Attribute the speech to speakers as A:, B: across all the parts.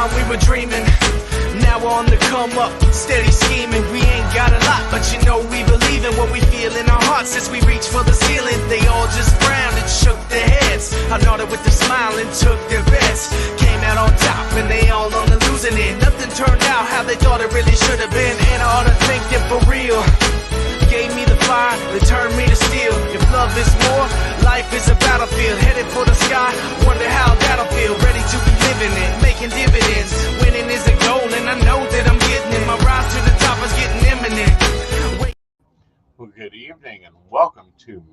A: time we were dreaming. Now we're on the come up, steady scheming. We ain't got a lot, but you know we believe in what we feel in our hearts as we reach for the ceiling. They all just frowned and shook their heads. I nodded with them smiling, took their bets. Came out on top and they all on the losing end. Nothing turned out how they thought it really should have been. And I ought to thank them for real. Gave me the fire, they turned me to steel. If love is war, life is a battlefield. Headed for the sky, wonder how that'll feel. Ready to be living it, making dividends. Winning is a goal and I know that I'm getting it. My rise to the top is getting imminent.
B: Well, good evening and welcome to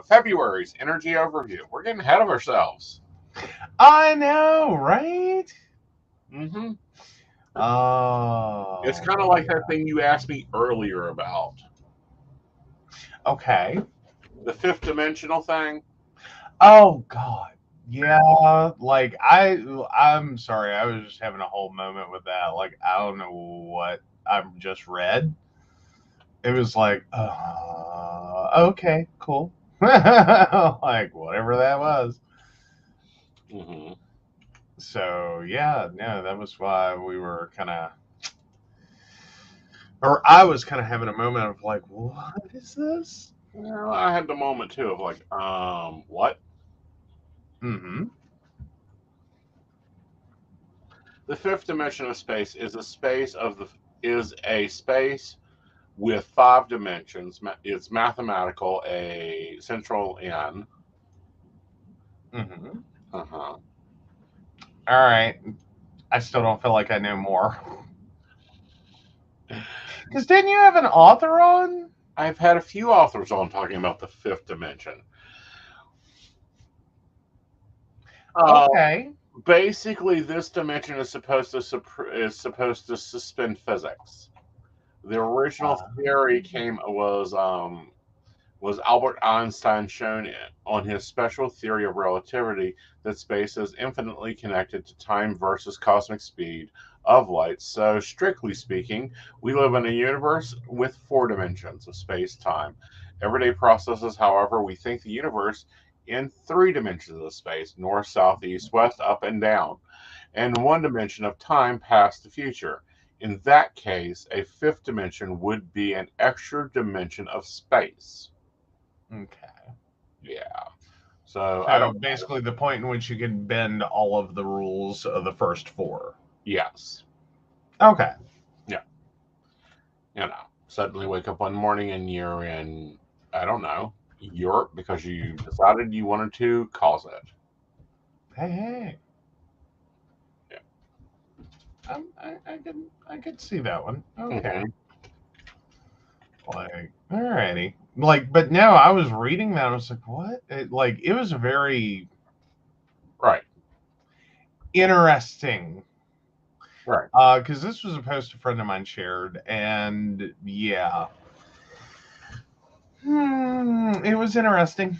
B: February's Energy Overview. We're getting ahead of ourselves.
C: I know, right?
B: Mm-hmm.
C: Oh.
B: It's kind of like that thing you asked me earlier about.
C: Okay.
B: The fifth dimensional thing.
C: Oh God. Yeah. Like I'm sorry. I was just having a whole moment with that. Like I don't know what I've just read. It was like, okay, cool. Like whatever that was.
B: Mm-hmm.
C: So yeah, no, that was why we were kind of, or I was kind of having a moment of like, what is this?
B: Well, I had the moment too of like, what?
C: Mm-hmm.
B: The fifth dimension of space is a space with 5 dimensions. It's mathematical, a central N.
C: Mm-hmm.
B: Uh-huh.
C: All right. I still don't feel like I know more. Because didn't you have an author on?
B: I've had a few authors on talking about the fifth dimension.
C: Okay.
B: Basically, this dimension is supposed to suspend physics. The original theory was Albert Einstein shown on his special theory of relativity that space is infinitely connected to time versus cosmic speed of light. So, strictly speaking, we live in a universe with 4 dimensions of space-time. Everyday processes, however, we think the universe in 3 dimensions of space: north, south, east, west, up, and down, and 1 dimension of time, past, the future. In that case, a 5th dimension would be an extra dimension of space.
C: Okay.
B: Yeah. So I don't
C: basically the point in which you can bend all of the rules of the first 4.
B: Yes.
C: Okay.
B: Yeah. Suddenly wake up one morning and you're in, I don't know, Europe because you decided you wanted to cause it.
C: Hey.
B: Yeah.
C: I could see that one. Okay.
B: Mm-hmm.
C: Like, alrighty. Like, but no, I was reading that. I was like, what? It was a very interesting.
B: Right.
C: Because this was a post a friend of mine shared, and yeah. It was interesting.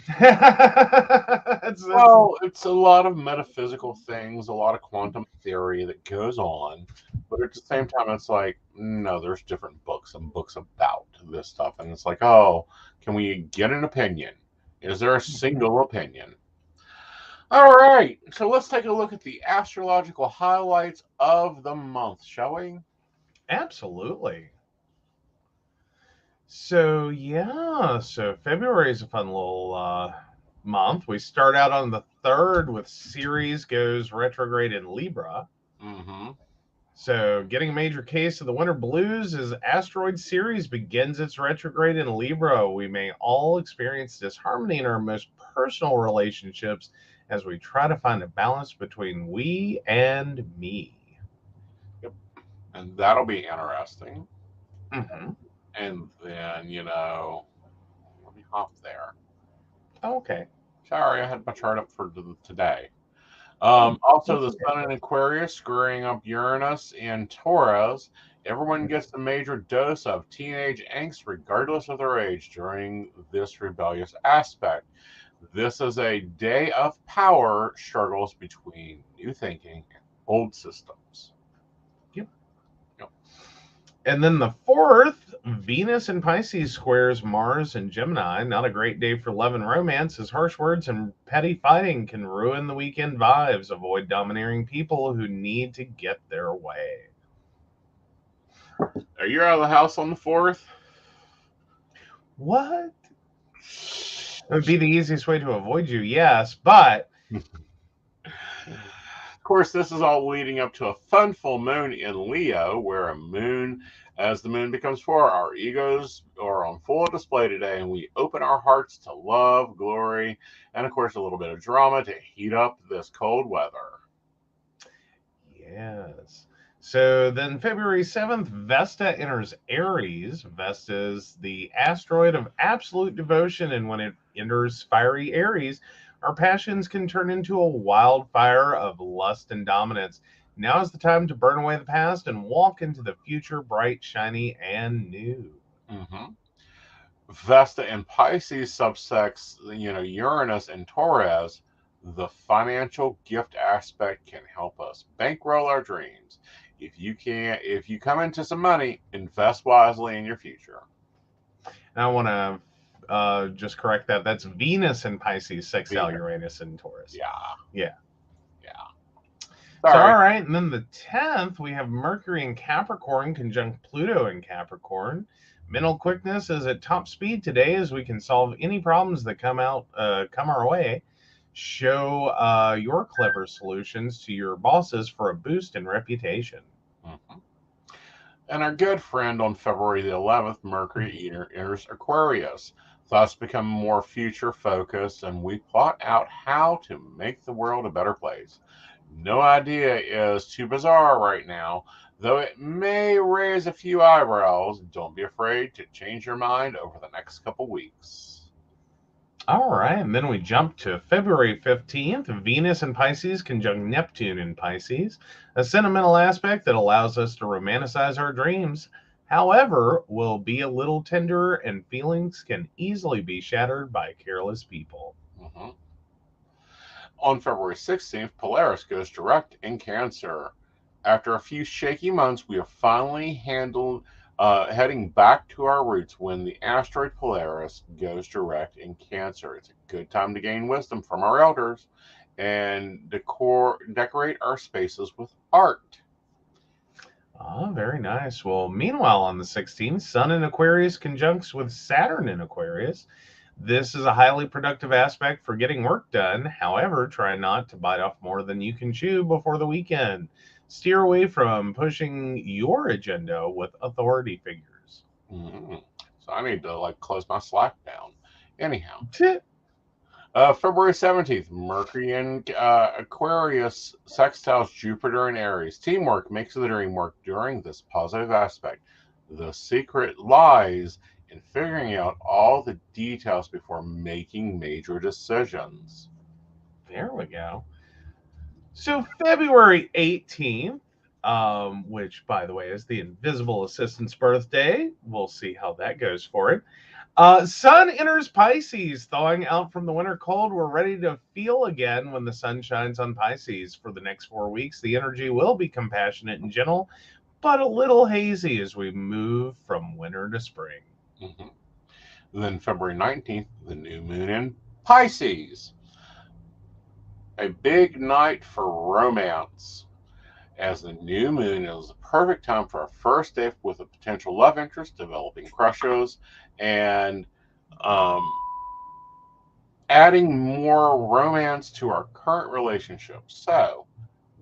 B: It's a lot of metaphysical things, a lot of quantum theory that goes on, but at the same time, it's like, no, there's different books and books about this stuff, and it's like, oh, can we get an opinion? Is there a single opinion? All right, so let's take a look at the astrological highlights of the month, shall we?
C: Absolutely. So February is a fun little month. We start out on the 3rd with Ceres goes retrograde in Libra.
B: Mm-hmm.
C: So getting a major case of the winter blues as asteroid Ceres begins its retrograde in Libra. We may all experience disharmony in our most personal relationships as we try to find a balance between we and me.
B: Yep. And that'll be interesting.
C: Mm-hmm.
B: And then, let me hop there.
C: Okay.
B: Sorry, I had my chart up for today. Also, the Sun in Aquarius screwing up Uranus in Taurus. Everyone gets a major dose of teenage angst, regardless of their age, during this rebellious aspect. This is a day of power struggles between new thinking and old systems.
C: Yep. And then the 4th, Venus in Pisces squares Mars and Gemini. Not a great day for love and romance, as harsh words and petty fighting can ruin the weekend vibes. Avoid domineering people who need to get their way.
B: Are you out of the house on the 4th?
C: What? It would be the easiest way to avoid you, yes, but
B: Of course, this is all leading up to a fun full moon in Leo, where as the moon becomes full, our egos are on full display today, and we open our hearts to love, glory, and of course, a little bit of drama to heat up this cold weather.
C: yes. So then February 7th, Vesta enters Aries. Vesta is the asteroid of absolute devotion, and when it enters fiery Aries, our passions can turn into a wildfire of lust and dominance. Now is the time to burn away the past and walk into the future bright, shiny, and new.
B: Mm-hmm. Vesta and Pisces subsects, Uranus and Taurus. The financial gift aspect can help us bankroll our dreams. If you come into some money, invest wisely in your future.
C: And I want to just correct that. That's Venus and Pisces, sextile
B: Venus.
C: Uranus and Taurus.
B: Yeah.
C: So,
B: Sorry.
C: all right. And then the 10th, we have Mercury in Capricorn conjunct Pluto in Capricorn. Mental quickness is at top speed today, as we can solve any problems that come our way. Show your clever solutions to your bosses for a boost in reputation.
B: Mm-hmm. And our good friend on February the 11th, Mercury enters Aquarius, thus become more future focused, and we plot out how to make the world a better place. No idea is too bizarre right now, though it may raise a few eyebrows. Don't be afraid to change your mind over the next couple weeks.
C: All right, and then we jump to February 15th, Venus in Pisces conjunct Neptune in Pisces, a sentimental aspect that allows us to romanticize our dreams. However, will be a little tender, and feelings can easily be shattered by careless people.
B: Mm-hmm. On February 16th, Polaris goes direct in Cancer. After a few shaky months, we are finally heading back to our roots when the asteroid Polaris goes direct in Cancer. It's a good time to gain wisdom from our elders and decorate our spaces with art.
C: Oh, very nice. Well, meanwhile, on the 16th, Sun in Aquarius conjuncts with Saturn in Aquarius. This is a highly productive aspect for getting work done. However, try not to bite off more than you can chew before the weekend. Steer away from pushing your agenda with authority figures.
B: Mm-hmm. So I need to close my Slack down. Anyhow, February 17th, Mercury in Aquarius sextiles Jupiter in Aries. Teamwork makes the dream work during this positive aspect. The secret lies in figuring out all the details before making major decisions.
C: There we go. So February 18th, which, by the way, is the invisible assistant's birthday. We'll see how that goes for it. Sun enters Pisces, thawing out from the winter cold. We're ready to feel again when the sun shines on Pisces. For the next 4 weeks, the energy will be compassionate and gentle, but a little hazy as we move from winter to spring.
B: Mm-hmm. Then February 19th, the new moon in Pisces. A big night for romance, as the new moon is the perfect time for a first date with a potential love interest, developing crushes, and adding more romance to our current relationship. So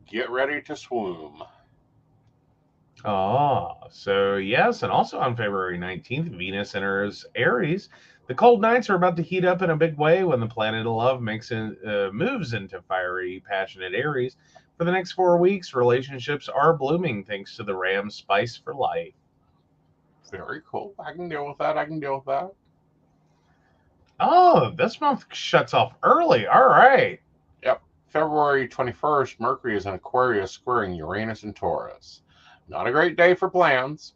B: get ready to swoon.
C: So yes, and also on February 19th, Venus enters Aries. The cold nights are about to heat up in a big way when the planet of love moves into fiery, passionate Aries. For the next 4 weeks, relationships are blooming thanks to the Ram spice for life.
B: Very cool. I can deal with that.
C: Oh, this month shuts off early. All right.
B: Yep. February 21st, Mercury is in Aquarius squaring Uranus and Taurus. Not a great day for plans,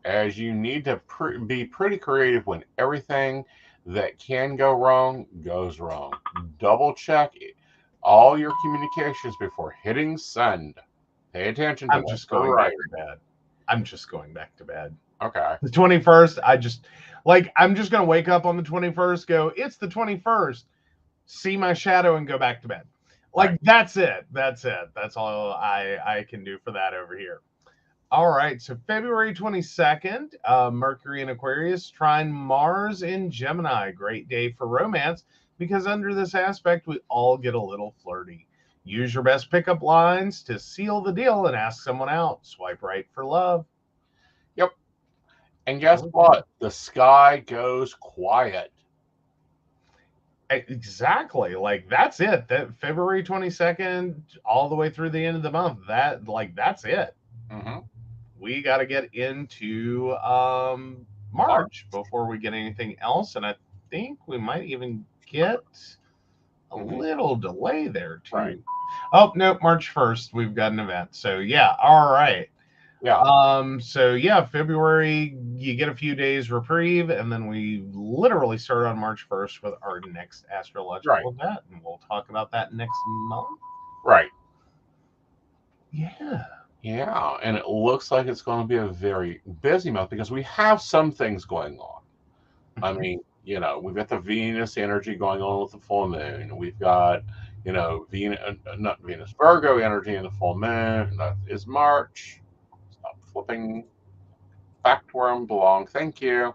B: as you need to be pretty creative when everything that can go wrong goes wrong. Double check all your communications before hitting send. Pay attention to
C: I'm just going back to bed.
B: Okay.
C: The 21st, I'm just going to wake up on the 21st, go, it's the 21st, see my shadow, and go back to bed. Like,
B: Right.
C: that's it. That's it. That's all I can do for that over here. All right. So February 22nd, Mercury in Aquarius, trine Mars in Gemini. Great day for romance because under this aspect, we all get a little flirty. Use your best pickup lines to seal the deal and ask someone out. Swipe right for love.
B: Yep. And guess what? The sky goes quiet.
C: Exactly. Like, that's it. That February 22nd, all the way through the end of the month. That's it.
B: Mm-hmm.
C: We got to get into March before we get anything else. And I think we might even get a little delay there, too.
B: Right.
C: Oh, no, March 1st, we've got an event. So, yeah. All right.
B: Yeah.
C: February, you get a few days reprieve, and then we literally start on March 1st with our next astrological event, and we'll talk about that next month.
B: Right.
C: Yeah.
B: Yeah. And it looks like it's going to be a very busy month because we have some things going on. I mean, we've got the Venus energy going on with the full moon. We've got, not Venus, Virgo energy in the full moon. That is March. Stop flipping back to where I belong. Thank you.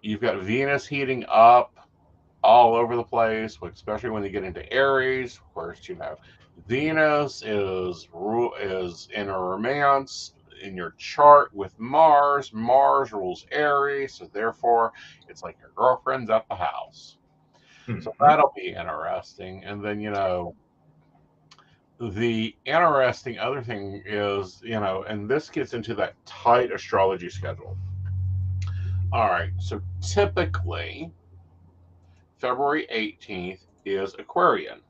B: You've got Venus heating up all over the place, especially when you get into Aries. Of course, Venus is in a romance in your chart with Mars. Mars rules Aries, so therefore it's like your girlfriend's at the house. So that'll be interesting. And then, the interesting other thing is, and this gets into that tight astrology schedule. All right, so typically February 18th is Aquarian.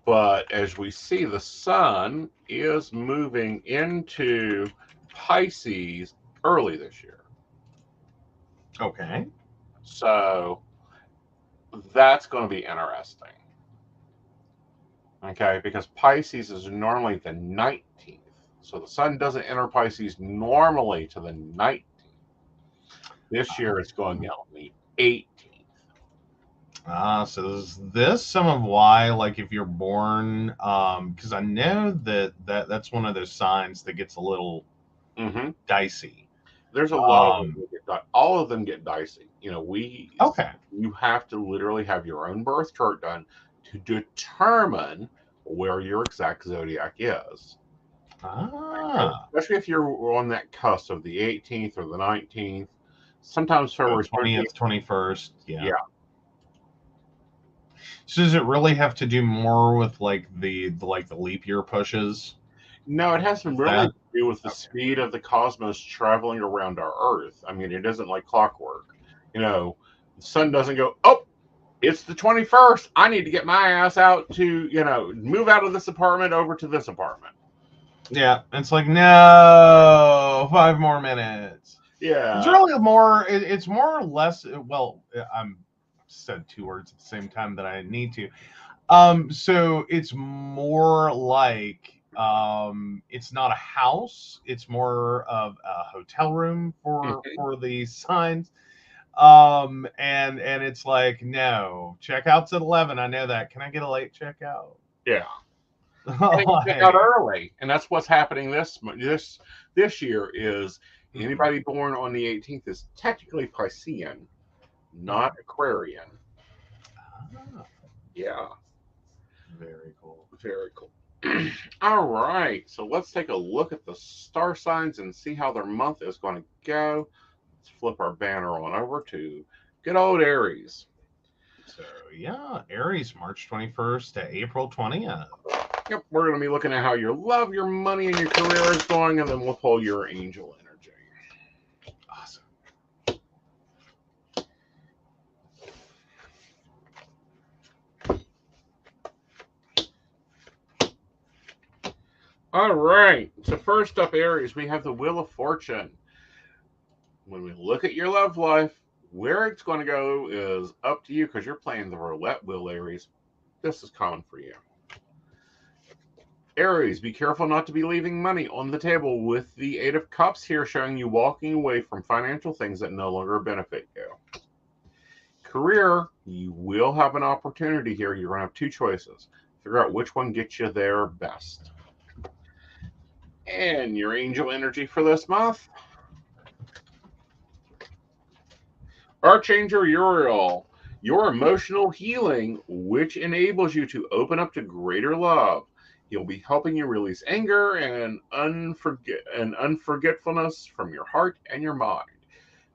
B: But as we see, the sun is moving into Pisces early this year.
C: Okay.
B: So that's going to be interesting. Okay, because Pisces is normally the 19th. So the sun doesn't enter Pisces normally to the 19th. This year it's going down the 18th.
C: So is this some of why, like, if you're born, because I know that's one of those signs that gets a little dicey.
B: There's a lot of them all of them get dicey.
C: Okay.
B: You have to literally have your own birth chart done to determine where your exact zodiac is. Especially if you're on that cusp of the 18th or the 19th, sometimes February
C: 20th, 21st.
B: Yeah.
C: So does it really have to do more with like the leap year pushes?
B: No, it has to really do with the speed of the cosmos traveling around our Earth. I mean, it isn't like clockwork. The sun doesn't go, oh, it's the 21st. I need to get my ass out to, move out of this apartment over to this apartment.
C: Yeah. It's like, no, 5 more minutes.
B: Yeah.
C: It's really it's more or less, well, I'm said 2 words at the same time that I need to. So it's more like, it's not a house, it's more of a hotel room for the signs. And it's like, no, checkout's at 11. I know that. Can I get a late checkout?
B: Yeah. Check out early, and that's what's happening this year. Is anybody born on the 18th is technically Piscean, not Aquarian. Yeah.
C: Very cool.
B: Very cool. All right, so let's take a look at the star signs and see how their month is going to go. Let's flip our banner on over to good old Aries.
C: So yeah, Aries, March 21st to April 20th.
B: Yep, we're going to be looking at how your love, your money, and your career is going, and then we'll pull your angel energy.
C: Awesome.
B: All right, so first up, Aries, we have the Wheel of Fortune. When we look at your love life, where it's going to go is up to you because you're playing the roulette wheel, Aries. This is common for you. Aries, be careful not to be leaving money on the table with the Eight of Cups here showing you walking away from financial things that no longer benefit you. Career, you will have an opportunity here. You're going to have two choices. Figure out which one gets you there best. And your angel energy for this month. Archangel Uriel, your emotional healing, which enables you to open up to greater love. He'll be helping you release anger and unforgetfulness from your heart and your mind.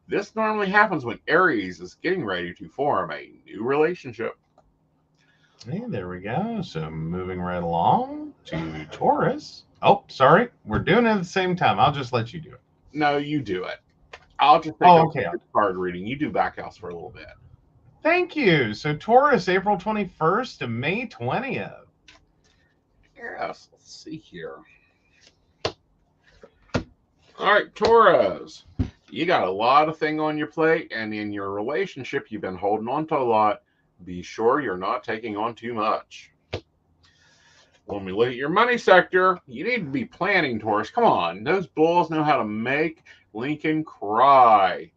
B: This normally happens when Aries is getting ready to form a new relationship.
C: Hey, there we go. So moving right along to Taurus. Oh, sorry. We're doing it at the same time. I'll just let you do it.
B: No, you do it. I'll just take a card reading. You do Backhouse for a little bit.
C: Thank you. So Taurus, April 21st to May 20th.
B: Yes, let's see here. All right, Taurus. You got a lot of thing on your plate, and in your relationship, you've been holding on to a lot. Be sure you're not taking on too much. When we look at your money sector, you need to be planning, Taurus. Come on, those bulls know how to make Lincoln cry.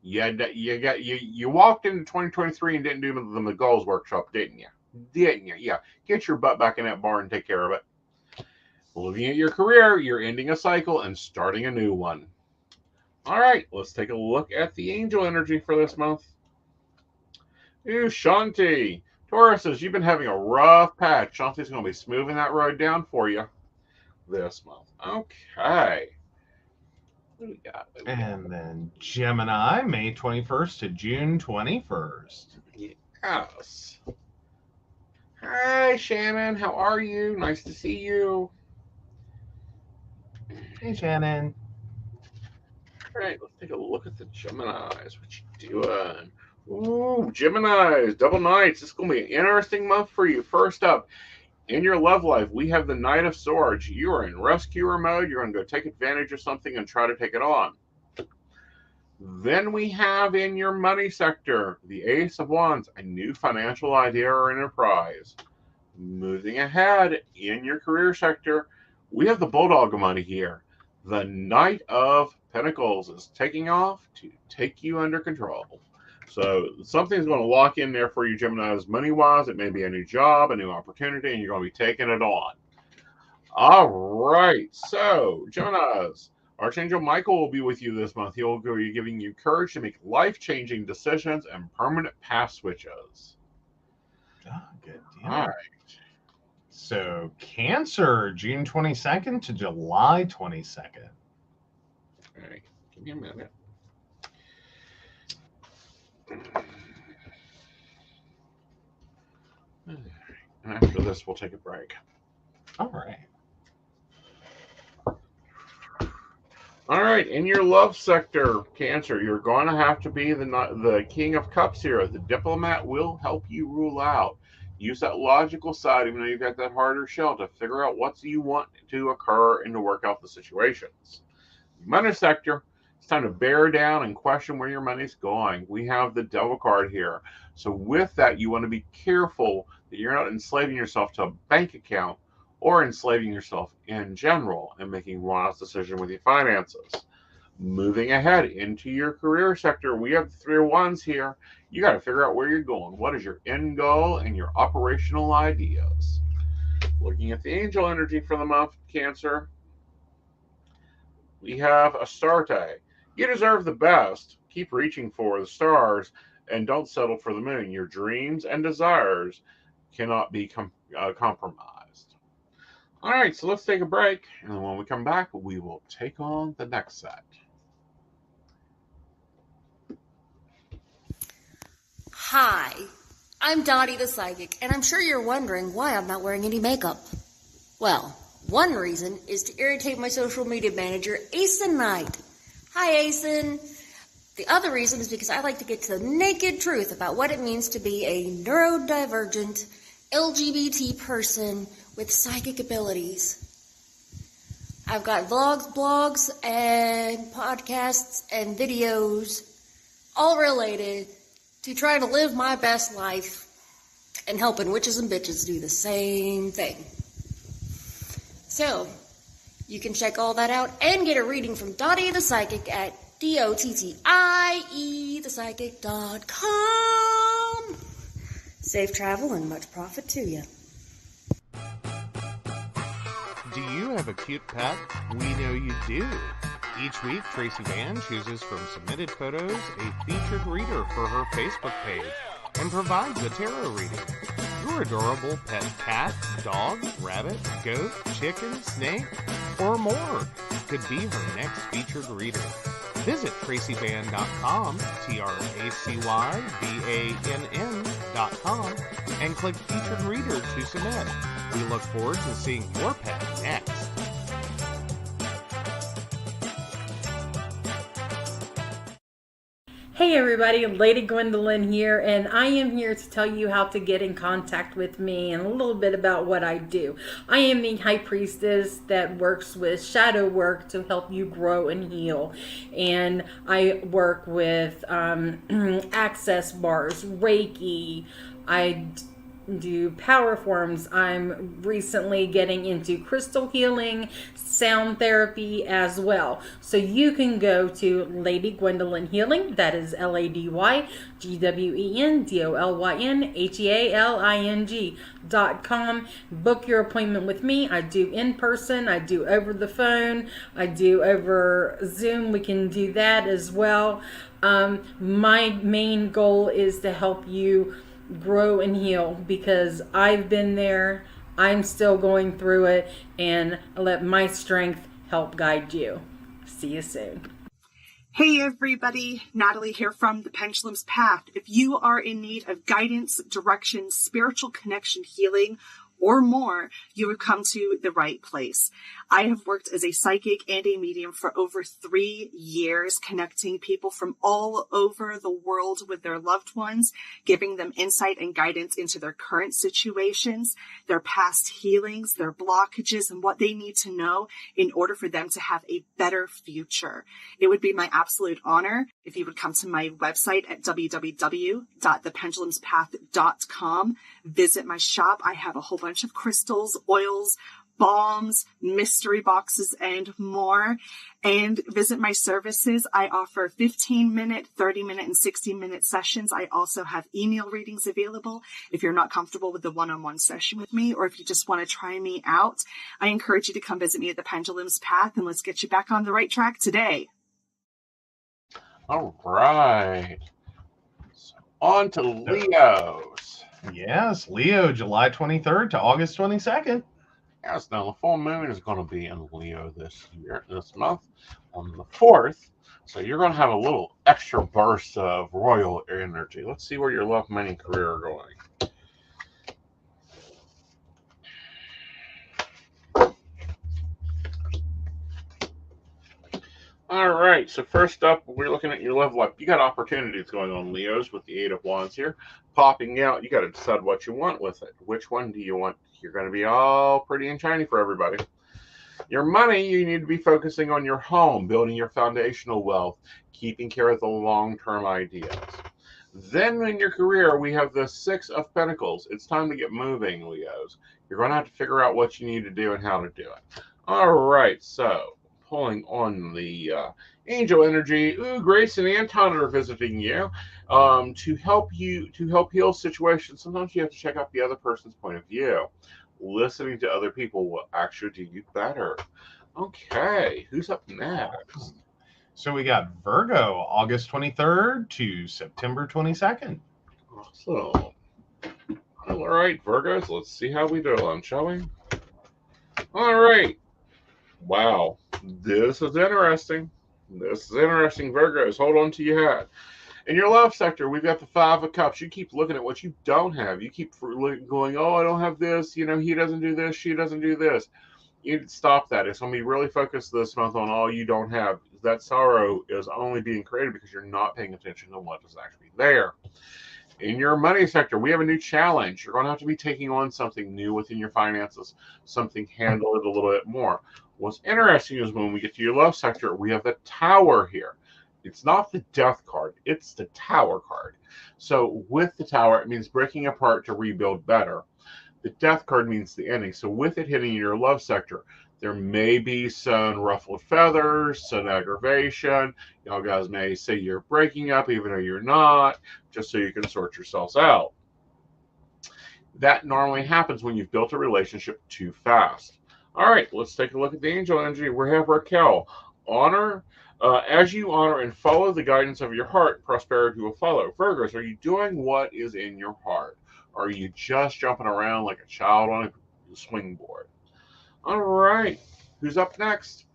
B: You walked into 2023 and didn't do the goals workshop, didn't you? Yeah. Get your butt back in that bar and take care of it. Looking at your career, you're ending a cycle and starting a new one. All right, let's take a look at the angel energy for this month. Ooh, Shanti. Taurus says you've been having a rough patch. Shanti's going to be smoothing that road down for you this month. Okay. What do we got?
C: And then Gemini, May 21st to June 21st.
B: Yes. Hi, Shannon. How are you? Nice to see you.
C: Hey, Shannon.
B: All right, let's take a look at the Geminis. What you doing? Ooh, Geminis, double knights. This is going to be an interesting month for you. First up, in your love life, we have the Knight of Swords. You are in rescuer mode. You're going to go take advantage of something and try to take it on. Then we have in your money sector, the Ace of Wands, a new financial idea or enterprise. Moving ahead in your career sector, we have the Bulldog of money here. The Knight of Pentacles is taking off to take you under control. So something's going to lock in there for you, Geminis, money-wise. It may be a new job, a new opportunity, and you're going to be taking it on. All right. So, Geminis, Archangel Michael will be with you this month. He will be giving you courage to make life-changing decisions and permanent path switches.
C: Oh, good deal.
B: All right.
C: So, Cancer, June 22nd to July 22nd.
B: All right. Give me a minute. And after this, we'll take a break.
C: All right.
B: All right, in your love sector, Cancer, you're going to have to be the King of Cups here. The diplomat will help you rule out. Use that logical side, even though you've got that harder shell, to figure out what you want to occur and to work out the situations. Money sector, it's time to bear down and question where your money's going. We have the Devil card here. So with that, you want to be careful that you're not enslaving yourself to a bank account or enslaving yourself in general and making wise decisions with your finances. Moving ahead into your career sector, we have the Three of Wands here. You got to figure out where you're going. What is your end goal and your operational ideas? Looking at the angel energy for the month, Cancer, we have Astarte. You deserve the best. Keep reaching for the stars and don't settle for the moon. Your dreams and desires cannot be compromised. All right, so let's take a break. And then when we come back, we will take on the next set.
D: Hi, I'm Dottie the Psychic, and I'm sure you're wondering why I'm not wearing any makeup. Well, one reason is to irritate my social media manager, Aeson Knight. Hi, Aeson. The other reason is because I like to get to the naked truth about what it means to be a neurodivergent LGBT person with psychic abilities. I've got vlogs, blogs, and podcasts and videos all related to trying to live my best life and helping witches and bitches do the same thing. So, you can check all that out and get a reading from Dottie the Psychic at DOTTIEthepsychic.com. Safe travel and much profit to you.
E: Do you have a cute pet? We know you do. Each week, Tracy Van chooses from submitted photos a featured reader for her Facebook page and provides a tarot reading. Your adorable pet cat, dog, rabbit, goat, chicken, snake, or more could be her next featured reader. Visit tracyvann.com, TracyVann.com, and click Featured Reader to submit. We look forward to seeing your pet next.
F: Hey everybody, Lady Gwendolyn here, and I am here to tell you how to get in contact with me and a little bit about what I do. I am the High Priestess that works with shadow work to help you grow and heal. And I work with access bars, Reiki, I do power forms. I'm recently getting into crystal healing, sound therapy as well. So you can go to Lady Gwendolyn Healing, that is LadyGwendolynHealing.com. Book your appointment with me. I do in person, I do over the phone, I do over Zoom. We can do that as well. My main goal is to help you grow and heal, because I've been there, I'm still going through it, and let my strength help guide you. See you soon.
G: Hey everybody, Natalie here from The Pendulum's Path. If you are in need of guidance, direction, spiritual connection, healing, or more, you have come to the right place. I have worked as a psychic and a medium for over 3 years, connecting people from all over the world with their loved ones, giving them insight and guidance into their current situations, their past healings, their blockages, and what they need to know in order for them to have a better future. It would be my absolute honor if you would come to my website at www.thependulumspath.com. Visit my shop. I have a whole bunch of crystals, oils, balms, mystery boxes, and more. And visit my services. I offer 15-minute, 30-minute, and 60-minute sessions. I also have email readings available if you're not comfortable with the one-on-one session with me, or if you just want to try me out. I encourage you to come visit me at the Pendulum's Path, and let's get you back on the right track today.
B: All right. So on to Leos.
C: Yes, Leo, July 23rd to August 22nd.
B: Yes, now the full moon is going to be in Leo this month, on the 4th. So you're going to have a little extra burst of royal energy. Let's see where your love, money, and career are going. All right, so first up, we're looking at your love life. You got opportunities going on, Leos, with the 8 of Wands here. Popping out, you got to decide what you want with it. Which one do you want? You're going to be all pretty and shiny for everybody. Your money, you need to be focusing on your home, building your foundational wealth, keeping care of the long-term ideas. Then in your career, we have the 6 of Pentacles. It's time to get moving, Leos. You're going to have to figure out what you need to do and how to do it. All right, so pulling on the angel energy. Grace and Anton are visiting you to help heal situations. Sometimes you have to check out the other person's point of view. Listening to other people will actually do you better. Okay, who's up next?
C: So we got Virgo, August 23rd to September 22nd.
B: Awesome. All right, Virgos, let's see how we do, shall we? All right. Wow, this is interesting. Virgos. Hold on to your hat. In your love sector, we've got the 5 of Cups. You keep looking at what you don't have. You keep going, oh, I don't have this. He doesn't do this. She doesn't do this. You need to stop that. It's going to be really focused this month on all you don't have. That sorrow is only being created because you're not paying attention to what is actually there. In your money sector, we have a new challenge. You're going to have to be taking on something new within your finances, something handle it a little bit more. What's interesting is when we get to your love sector, we have the Tower here. It's not the Death card, it's the Tower card. So with the Tower, it means breaking apart to rebuild better. The Death card means the ending. So with it hitting your love sector, there may be some ruffled feathers, some aggravation. Y'all guys may say you're breaking up even though you're not, just so you can sort yourselves out. That normally happens when you've built a relationship too fast. All right, let's take a look at the angel energy. We have Raquel. Honor. As you honor and follow the guidance of your heart, prosperity will follow. Virgos, are you doing what is in your heart? Or are you just jumping around like a child on a swing board? All right, who's up next?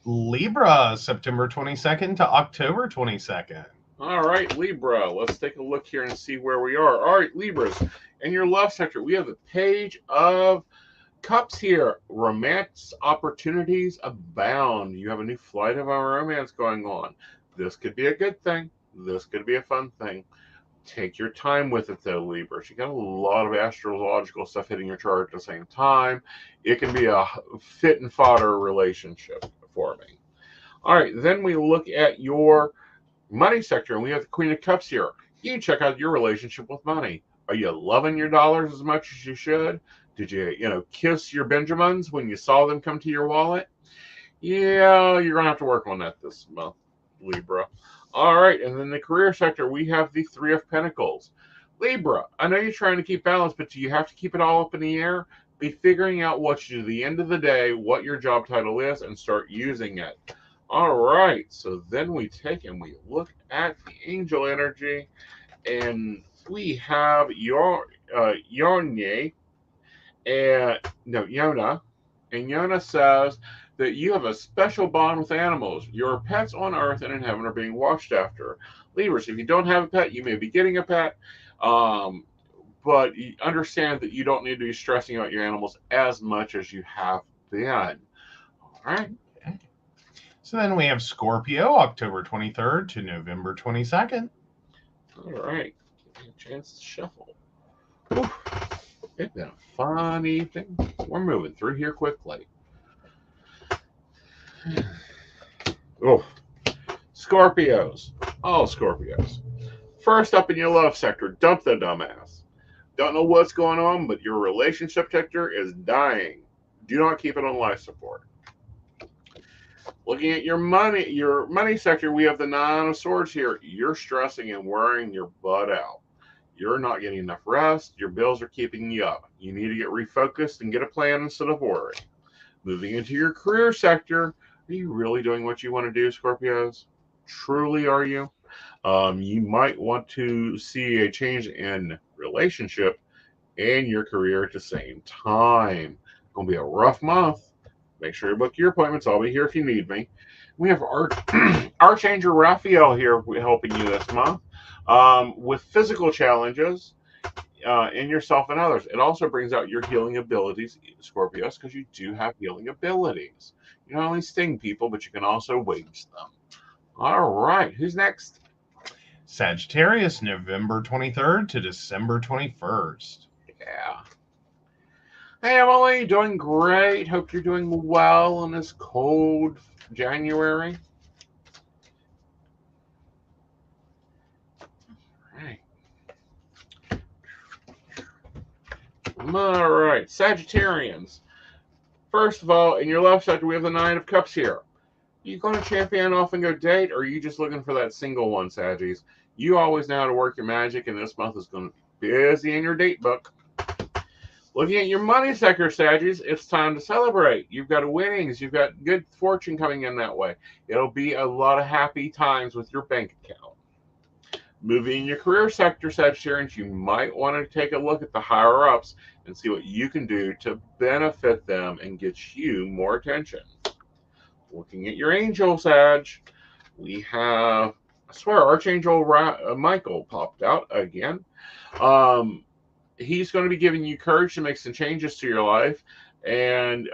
C: Libra, September 22nd to October 22nd.
B: All right, Libra, let's take a look here and see where we are. All right, Libras, in your love sector, we have the Page of Cups here. Romance opportunities abound. You have a new flight of our romance going on. This could be a good thing. This could be a fun thing. Take your time with it, though, Libras. You got a lot of astrological stuff hitting your chart at the same time. It can be a fit and fodder relationship forming. All right, then we look at your money sector, and we have the Queen of Cups here. You check out your relationship with money. Are you loving your dollars as much as you should? Did you, kiss your Benjamins when you saw them come to your wallet? Yeah, you're going to have to work on that this month, Libra. All right, and then the career sector, we have the Three of Pentacles. Libra, I know you're trying to keep balance, but do you have to keep it all up in the air? Be figuring out what you do at the end of the day, what your job title is, and start using it. All right, so then we take and we look at the angel energy, and we have Yona, and Yona says that you have a special bond with animals. Your pets on Earth and in heaven are being watched after. Libras, if you don't have a pet, you may be getting a pet, but you understand that you don't need to be stressing out your animals as much as you have been. All right.
C: Okay. So then we have Scorpio, October 23rd to November 22nd.
B: All right. Give me a chance to shuffle. Whew. It's been a fun evening. We're moving through here quickly. Oh, Scorpios. All Scorpios. First up in your love sector, dump the dumbass. Don't know what's going on, but your relationship sector is dying. Do not keep it on life support. Looking at your money sector, we have the Nine of Swords here. You're stressing and worrying your butt out. You're not getting enough rest. Your bills are keeping you up. You need to get refocused and get a plan instead of worry. Moving into your career sector, are you really doing what you want to do, Scorpios? Truly, are you? You might want to see a change in relationship and your career at the same time. It's going to be a rough month. Make sure you book your appointments. I'll be here if you need me. We have Archangel Raphael here helping you this month with physical challenges in yourself and others. It also brings out your healing abilities, Scorpios, because you do have healing abilities. You not only sting people, but you can also wage them. All right, who's next?
C: Sagittarius, November 23rd to December 21st.
B: Yeah. Hey, Emily, doing great. Hope you're doing well on this cold January. All right, Sagittarians. First of all, in your love sector, we have the Nine of Cups here. You going to champion off and go date, or are you just looking for that single one, Saggies? You always know how to work your magic, and this month is going to be busy in your date book. Looking at your money sector, Saggies, it's time to celebrate. You've got winnings. You've got good fortune coming in that way. It'll be a lot of happy times with your bank account. Moving in your career sector, Sagittarians, you might want to take a look at the higher-ups and see what you can do to benefit them and get you more attention. Looking at your angel, Sag, we have, I swear, Archangel Michael popped out again. He's going to be giving you courage to make some changes to your life, and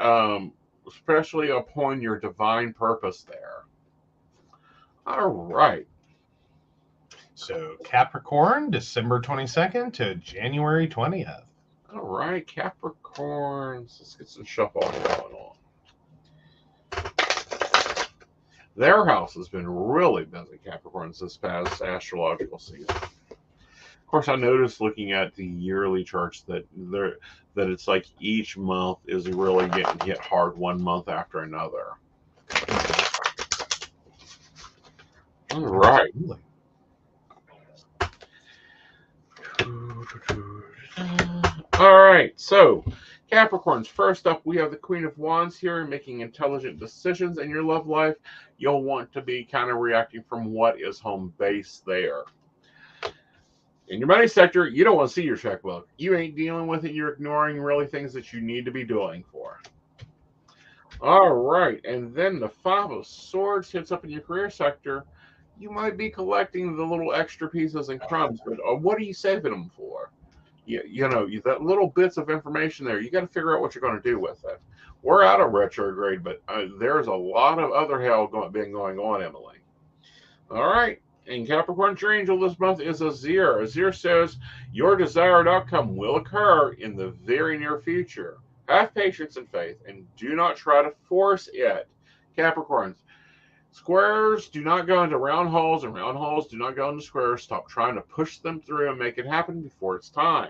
B: especially upon your divine purpose there. All right.
C: So Capricorn, December 22nd to January 20th.
B: All right, Capricorns. Let's get some shuffling going on. Their house has been really busy, Capricorns, this past astrological season. course, I noticed looking at the yearly charts that it's like each month is really getting hit hard one month after another. All right. All right. So, Capricorns, first up, we have the Queen of Wands here, making intelligent decisions in your love life. You'll want to be kind of reacting from what is home base there. In your money sector, you don't want to see your checkbook. You ain't dealing with it. You're ignoring really things that you need to be doing for. All right. And then the Five of Swords hits up in your career sector. You might be collecting the little extra pieces and crumbs, but what are you saving them for? You know, that little bits of information there, you got to figure out what you're going to do with it. We're out of retrograde, but there's a lot of other hell going on, Emily. All right. And Capricorn, your angel this month is Azir. Azir says your desired outcome will occur in the very near future. Have patience and faith, and do not try to force it. Capricorns, squares do not go into round holes, and round holes do not go into squares. Stop trying to push them through and make it happen before it's time.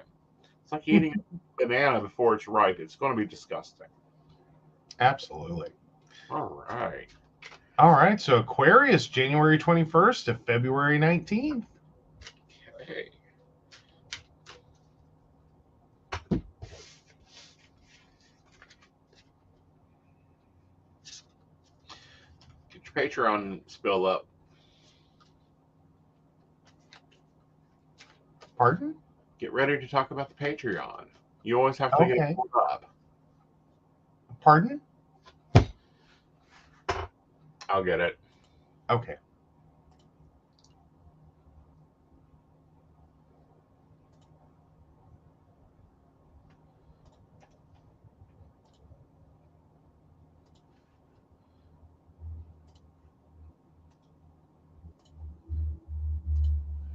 B: It's like eating a banana before it's ripe. It's going to be disgusting.
C: Absolutely.
B: All right.
C: All right. So Aquarius, January 21st to February 19th.
B: Okay. Get your Patreon spill up.
C: Pardon?
B: Get ready to talk about the Patreon. You always have to get it pulled up.
C: Pardon?
B: I'll get it.
C: Okay.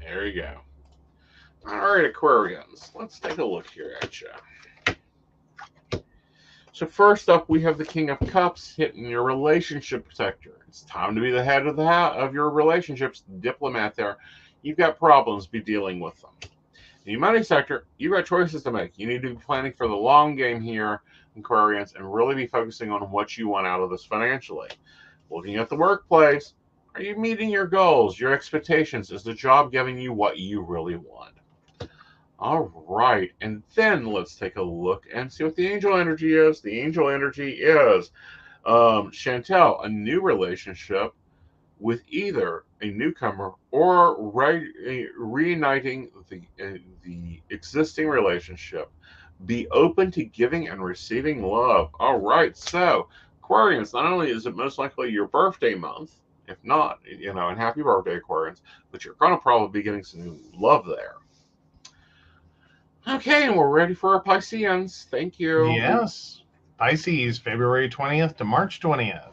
B: There you go. All right, Aquarians. Let's take a look here at you. So first up, we have the King of Cups hitting your relationship sector. It's time to be the head of your relationships, diplomat there. You've got problems, be dealing with them. In your money sector, you've got choices to make. You need to be planning for the long game here, Aquarians, and really be focusing on what you want out of this financially. Looking at the workplace, are you meeting your goals, your expectations? Is the job giving you what you really want? All right, and then let's take a look and see what the angel energy is. The angel energy is Chantel, a new relationship with either a newcomer or reuniting the existing relationship. Be open to giving and receiving love. All right, so Aquarians, not only is it most likely your birthday month, if not, and happy birthday, Aquarians, but you're going to probably be getting some new love there. Okay, and we're ready for our Pisceans. Thank you.
C: Yes. Pisces, February 20th to March 20th.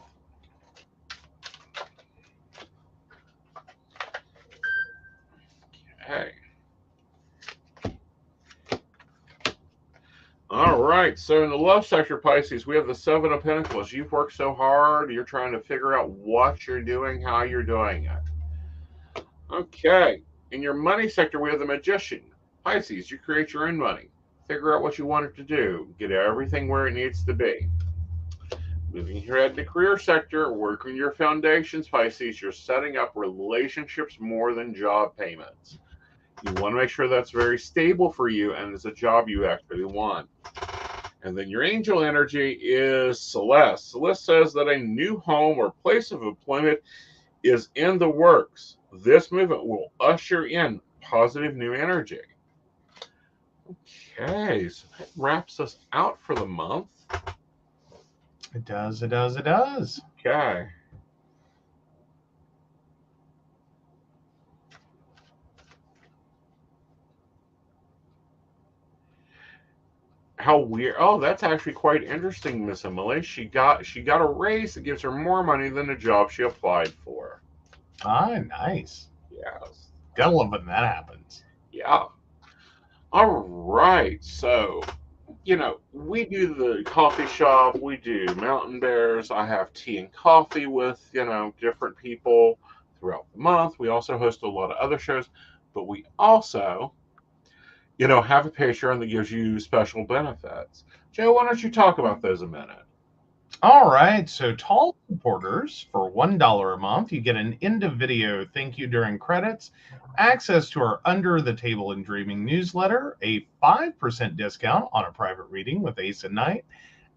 B: Okay. All right, so in the love sector, Pisces, we have the Seven of Pentacles. You've worked so hard. You're trying to figure out what you're doing, how you're doing it. Okay. In your money sector, we have the Magician. Pisces, you create your own money. Figure out what you want it to do. Get everything where it needs to be. Moving here at the career sector, working your foundations, Pisces. You're setting up relationships more than job payments. You want to make sure that's very stable for you and it's a job you actually want. And then your angel energy is Celeste. Celeste says that a new home or place of employment is in the works. This movement will usher in positive new energy. Okay, so that wraps us out for the month.
C: It does, it does, it does.
B: Okay. How weird. Oh, that's actually quite interesting, Miss Emily. She got a raise that gives her more money than the job she applied for.
C: Ah, nice.
B: Yes.
C: Gotta love when that happens.
B: Yeah. All right. So, we do the coffee shop. We do Mountain Bears. I have tea and coffee with, different people throughout the month. We also host a lot of other shows, but we also have a Patreon that gives you special benefits. Joe, why don't you talk about those a minute?
C: All right, so tall supporters for $1 a month, you get an end of video thank you during credits, access to our Under the Table and Dreaming newsletter, a 5% discount on a private reading with Aeson Knight,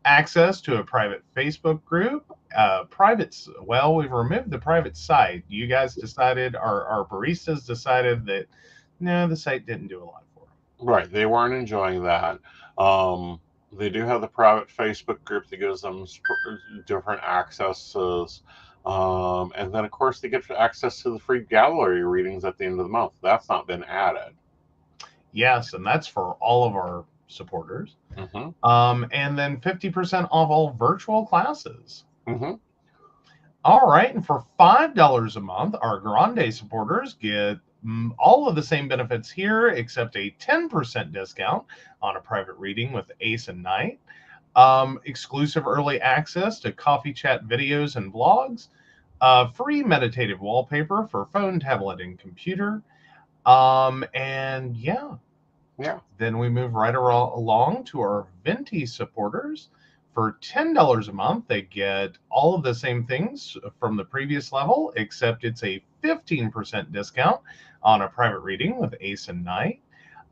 C: access to a private Facebook group, we've removed the private site. You guys decided, our baristas decided that no, the site didn't do a lot for them.
B: Right, they weren't enjoying that. They do have the private Facebook group that gives them different accesses. And then, of course, they get access to the free gallery readings at the end of the month. That's not been added.
C: Yes, and that's for all of our supporters.
B: Mm-hmm.
C: And then 50% off all virtual classes.
B: Mm-hmm.
C: All right, and for $5 a month, our Grande supporters get all of the same benefits here, except a 10% discount on a private reading with Aeson Knight, exclusive early access to coffee chat videos and vlogs, free meditative wallpaper for phone, tablet, and computer, and yeah. Then we move right along to our Venti supporters. For $10 a month, they get all of the same things from the previous level, except it's a 15% discount on a private reading with Aeson Knight.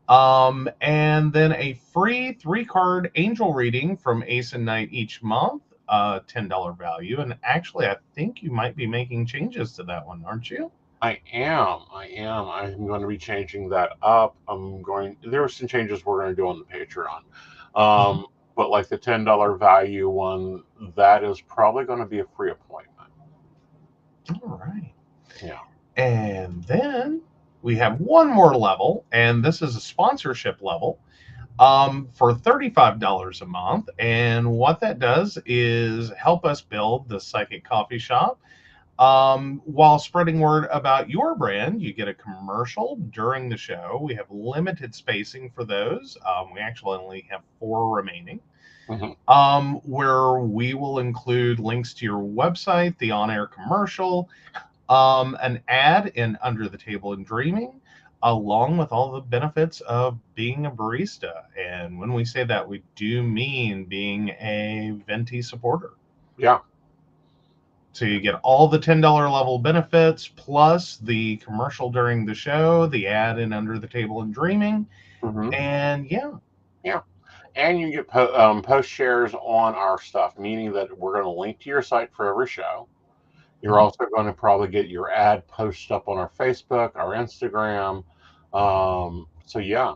C: And then a free 3-card angel reading from Aeson Knight each month, $10 value. And actually, I think you might be making changes to that one, aren't you?
B: I am. I'm going to be changing that up. There are some changes we're going to do on the Patreon. But like the $10 value one, that is probably going to be a free appointment.
C: All right.
B: Yeah.
C: And then we have one more level, and this is a sponsorship level for $35 a month. And what that does is help us build the Psychic Coffee Shop. While spreading word about your brand, you get a commercial during the show. We have limited spacing for those. We actually only have 4 remaining. Where we will include links to your website, the on-air commercial, an ad in Under the Table and Dreaming, along with all the benefits of being a barista. And when we say that, we do mean being a Venti supporter.
B: Yeah.
C: So you get all the $10 level benefits, plus the commercial during the show, the ad in Under the Table and Dreaming, and yeah.
B: And you get post shares on our stuff, meaning that we're going to link to your site for every show. You're also going to probably get your ad post up on our Facebook, our Instagram. So yeah,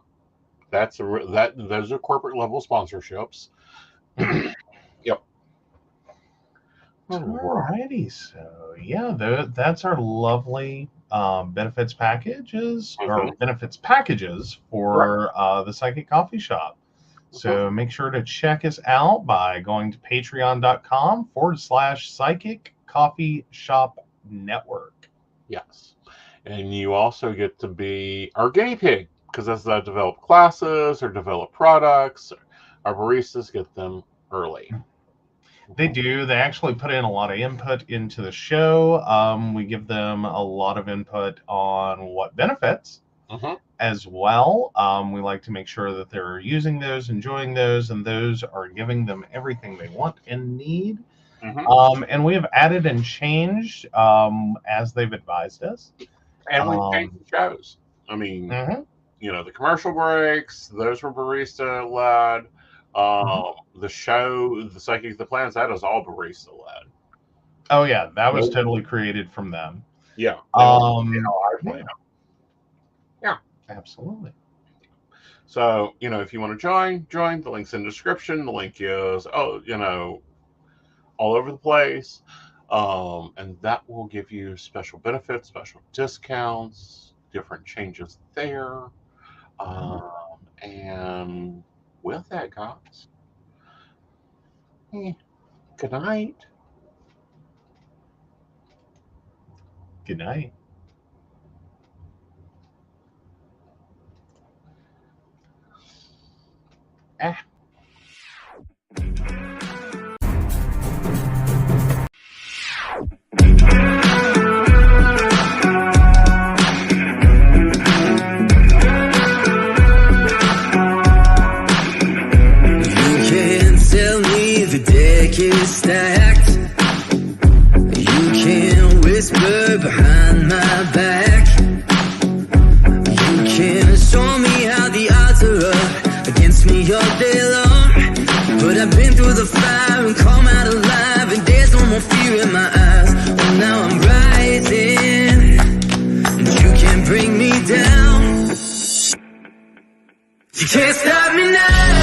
B: those are corporate level sponsorships. Yep.
C: Alrighty, so yeah, that's our lovely benefits packages or benefits packages for the Psychic Coffee Shop. So make sure to check us out by going to patreon.com/Psychic Coffee Shop Network.
B: Yes. And you also get to be our guinea pig, because as I develop classes or develop products, our baristas get them early.
C: They do. They actually put in a lot of input into the show. We give them a lot of input on what benefits as well. We like to make sure that they're using those, enjoying those, and those are giving them everything they want and need. And we have added and changed as they've advised us.
B: And we've changed the shows. I mean, the commercial breaks, those were barista-led. The show, the Psychic the Plans, that is all barista led.
C: Oh yeah, that was totally created from them.
B: Yeah.
C: Yeah, absolutely.
B: So, if you want to join, the link's in the description. The link is all over the place. And that will give you special benefits, special discounts, different changes there. And with that, guys, good night.
C: Good night.
H: the deck is stacked. You can whisper behind my back. You can show me how the odds are up against me all day long. But I've been through the fire and come out alive, and there's no more fear in my eyes. Oh, now I'm rising, and you can't bring me down. You can't stop me now.